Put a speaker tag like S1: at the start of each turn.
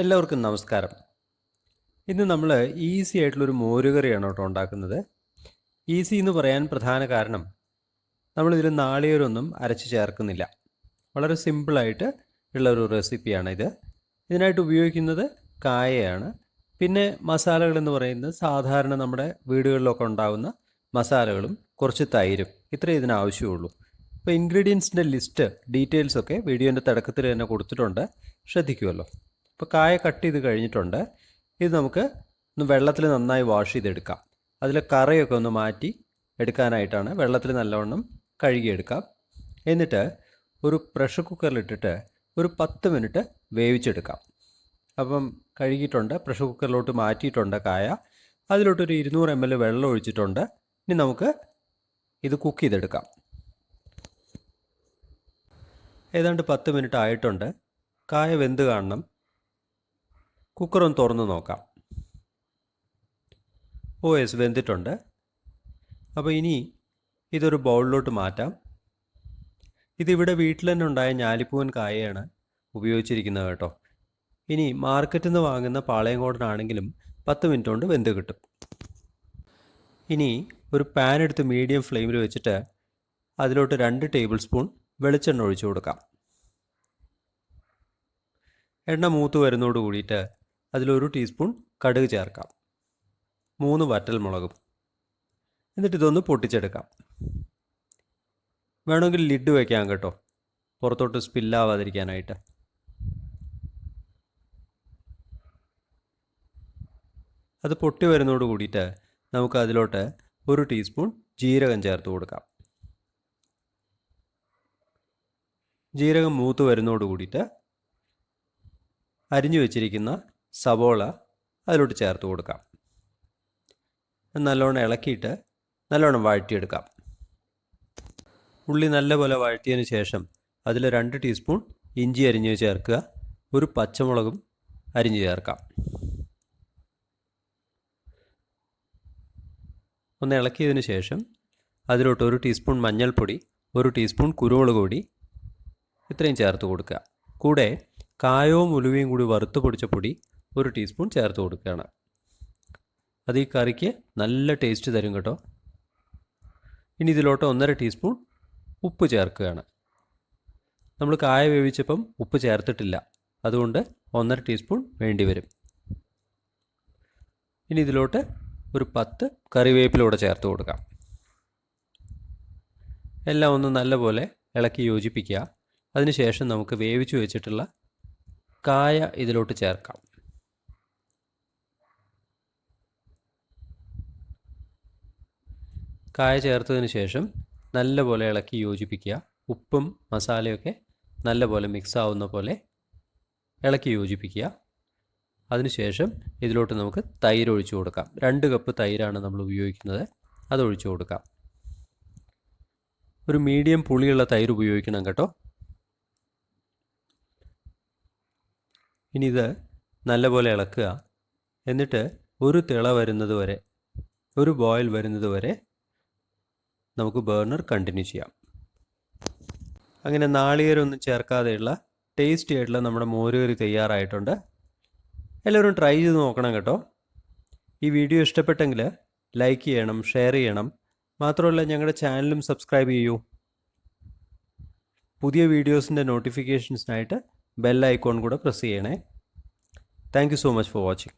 S1: എല്ലാവർക്കും നമസ്കാരം. ഇന്ന് നമ്മൾ ഈസി ആയിട്ടുള്ളൊരു മോരുകറിയാണ് കേട്ടോ ഉണ്ടാക്കുന്നത്. ഈസി എന്ന് പറയാൻ പ്രധാന കാരണം നമ്മളിതിൽ നാളികേരമൊന്നും അരച്ച് ചേർക്കുന്നില്ല. വളരെ സിമ്പിളായിട്ട് ഉള്ളൊരു റെസിപ്പിയാണ് ഇത്. ഇതിനായിട്ട് ഉപയോഗിക്കുന്നത് കായയാണ്. പിന്നെ മസാലകളെന്ന് പറയുന്നത് സാധാരണ നമ്മുടെ വീടുകളിലൊക്കെ ഉണ്ടാകുന്ന മസാലകളും കുറച്ച് തൈരും ഇത്രയും ഇതിനാവശ്യമുള്ളൂ. ഇപ്പോൾ ഇൻഗ്രീഡിയൻസിൻ്റെ ലിസ്റ്റ് ഡീറ്റെയിൽസൊക്കെ വീഡിയോൻ്റെ തുടക്കത്തിൽ തന്നെ കൊടുത്തിട്ടുണ്ട്, ശ്രദ്ധിക്കുമല്ലോ. ഇപ്പോൾ കായ കട്ട് ചെയ്ത് കഴിഞ്ഞിട്ടുണ്ട്. ഇത് നമുക്ക് ഒന്ന് വെള്ളത്തിൽ നന്നായി വാഷ് ചെയ്തെടുക്കാം. അതിലെ കറയൊക്കെ ഒന്ന് മാറ്റി എടുക്കാനായിട്ടാണ്. വെള്ളത്തിൽ നല്ലവണ്ണം കഴുകിയെടുക്കാം. എന്നിട്ട് ഒരു പ്രഷർ കുക്കറിലിട്ടിട്ട് ഒരു 10 മിനിറ്റ് വേവിച്ചെടുക്കാം. അപ്പം കഴുകിയിട്ടുണ്ട്, പ്രഷർ കുക്കറിലോട്ട് മാറ്റിയിട്ടുണ്ട് കായ. അതിലോട്ടൊരു 200 ml വെള്ളം ഒഴിച്ചിട്ടുണ്ട്. ഇനി നമുക്ക് ഇത് കുക്ക് ചെയ്തെടുക്കാം. ഏതാണ്ട് 10 മിനിറ്റ് ആയിട്ടുണ്ട്. കായ വെന്ത് കാണണം. കുക്കറൊന്ന് തുറന്ന് നോക്കാം. യെസ്, വെന്തിട്ടുണ്ട്. അപ്പോൾ ഇനി ഇതൊരു ബൗളിലോട്ട് മാറ്റാം. ഇതിവിടെ വീട്ടിൽ തന്നെ ഉണ്ടായ ഞാലിപ്പൂവൻ കായയാണ് ഉപയോഗിച്ചിരിക്കുന്നത് കേട്ടോ. ഇനി മാർക്കറ്റിൽ നിന്ന് വാങ്ങുന്ന പാളയംകോടനാണെങ്കിലും 10 മിനിറ്റ് കൊണ്ട് വെന്ത് കിട്ടും. ഇനി ഒരു പാൻ എടുത്ത് മീഡിയം ഫ്ലെയിമിൽ വെച്ചിട്ട് അതിലോട്ട് 2 ടേബിൾ സ്പൂൺ വെളിച്ചെണ്ണ ഒഴിച്ചു കൊടുക്കാം. എണ്ണ മൂത്ത് വരുന്നതോട് കൂടിയിട്ട് അതിലൊരു ടീസ്പൂൺ കടുക് ചേർക്കാം, 3 വറ്റൽമുളകും. എന്നിട്ട് ഇതൊന്ന് പൊട്ടിച്ചെടുക്കാം. വേണമെങ്കിൽ ലിഡ് വയ്ക്കാം കേട്ടോ, പുറത്തോട്ട് സ്പില്ലാവാതിരിക്കാനായിട്ട്. അത് പൊട്ടി വരുന്നതോട് കൂടിയിട്ട് നമുക്ക് അതിലോട്ട് 1 ടീസ്പൂൺ ജീരകം ചേർത്ത് കൊടുക്കാം. ജീരകം മൂത്ത് വരുന്നതോട് കൂടിയിട്ട് അരിഞ്ഞു വെച്ചിരിക്കുന്ന സവോള അതിലോട്ട് ചേർത്ത് കൊടുക്കാം. നല്ലോണം ഇളക്കിയിട്ട് നല്ലോണം വഴറ്റിയെടുക്കാം. ഉള്ളി നല്ലപോലെ വഴറ്റിയതിന് ശേഷം അതിൽ 2 ടീസ്പൂൺ ഇഞ്ചി അരിഞ്ഞ് ചേർക്കുക. 1 പച്ചമുളകും അരിഞ്ഞ് ചേർക്കാം. ഒന്ന് ഇളക്കിയതിന് ശേഷം അതിലോട്ട് 1 ടീസ്പൂൺ മഞ്ഞൾപ്പൊടി, 1 ടീസ്പൂൺ കുരുമുളക് പൊടി ഇത്രയും ചേർത്ത് കൊടുക്കുക. കൂടെ കായവും ഉലുവയും കൂടി വറുത്ത് പൊടിച്ച പൊടി 1 ടീസ്പൂൺ ചേർത്ത് കൊടുക്കുകയാണ്. അത് ഈ കറിക്ക് നല്ല ടേസ്റ്റ് തരും കേട്ടോ. ഇനി ഇതിലോട്ട് 1.5 ടീസ്പൂൺ ഉപ്പ് ചേർക്കുകയാണ്. നമ്മൾ കായ വേവിച്ചപ്പം ഉപ്പ് ചേർത്തിട്ടില്ല, അതുകൊണ്ട് 1.5 ടീസ്പൂൺ വേണ്ടി വരും. ഇനി ഇതിലോട്ട് ഒരു 10 കറിവേപ്പിലൂടെ ചേർത്ത് കൊടുക്കാം. എല്ലാം ഒന്ന് നല്ലപോലെ ഇളക്കി യോജിപ്പിക്കുക. അതിനുശേഷം നമുക്ക് വേവിച്ച് വെച്ചിട്ടുള്ള കായ ഇതിലോട്ട് ചേർക്കാം. കായ ചേർത്തതിന് ശേഷം നല്ലപോലെ ഇളക്കി യോജിപ്പിക്കുക. ഉപ്പും മസാലയൊക്കെ നല്ലപോലെ മിക്സ് ആവുന്ന പോലെ ഇളക്കി യോജിപ്പിക്കുക. അതിനുശേഷം ഇതിലോട്ട് നമുക്ക് തൈര് ഒഴിച്ചു കൊടുക്കാം. 2 കപ്പ് തൈരാണ് നമ്മൾ ഉപയോഗിക്കുന്നത്, അതൊഴിച്ചു കൊടുക്കാം. ഒരു മീഡിയം പുളിയുള്ള തൈര് ഉപയോഗിക്കണം കേട്ടോ. ഇനി ഇത് നല്ലപോലെ ഇളക്കുക. എന്നിട്ട് ഒരു തിള വരുന്നത് വരെ, ഒരു ബോയിൽ വരുന്നത് വരെ നമുക്ക് ബർണർ കണ്ടിന്യൂ ചെയ്യാം. അങ്ങനെ നാളികേരമൊന്നും ചേർക്കാതെയുള്ള ടേസ്റ്റി ആയിട്ടുള്ള നമ്മുടെ മോരുകറി തയ്യാറായിട്ടുണ്ട്. എല്ലാവരും ട്രൈ ചെയ്ത് നോക്കണം കേട്ടോ. ഈ വീഡിയോ ഇഷ്ടപ്പെട്ടെങ്കിൽ ലൈക്ക് ചെയ്യണം, ഷെയർ ചെയ്യണം. മാത്രമല്ല ഞങ്ങളുടെ ചാനലും സബ്സ്ക്രൈബ് ചെയ്യൂ. പുതിയ വീഡിയോസിൻ്റെ നോട്ടിഫിക്കേഷൻസിനായിട്ട് ബെൽ ഐക്കോൺ കൂടെ പ്രസ് ചെയ്യണേ. Thank you so much for watching.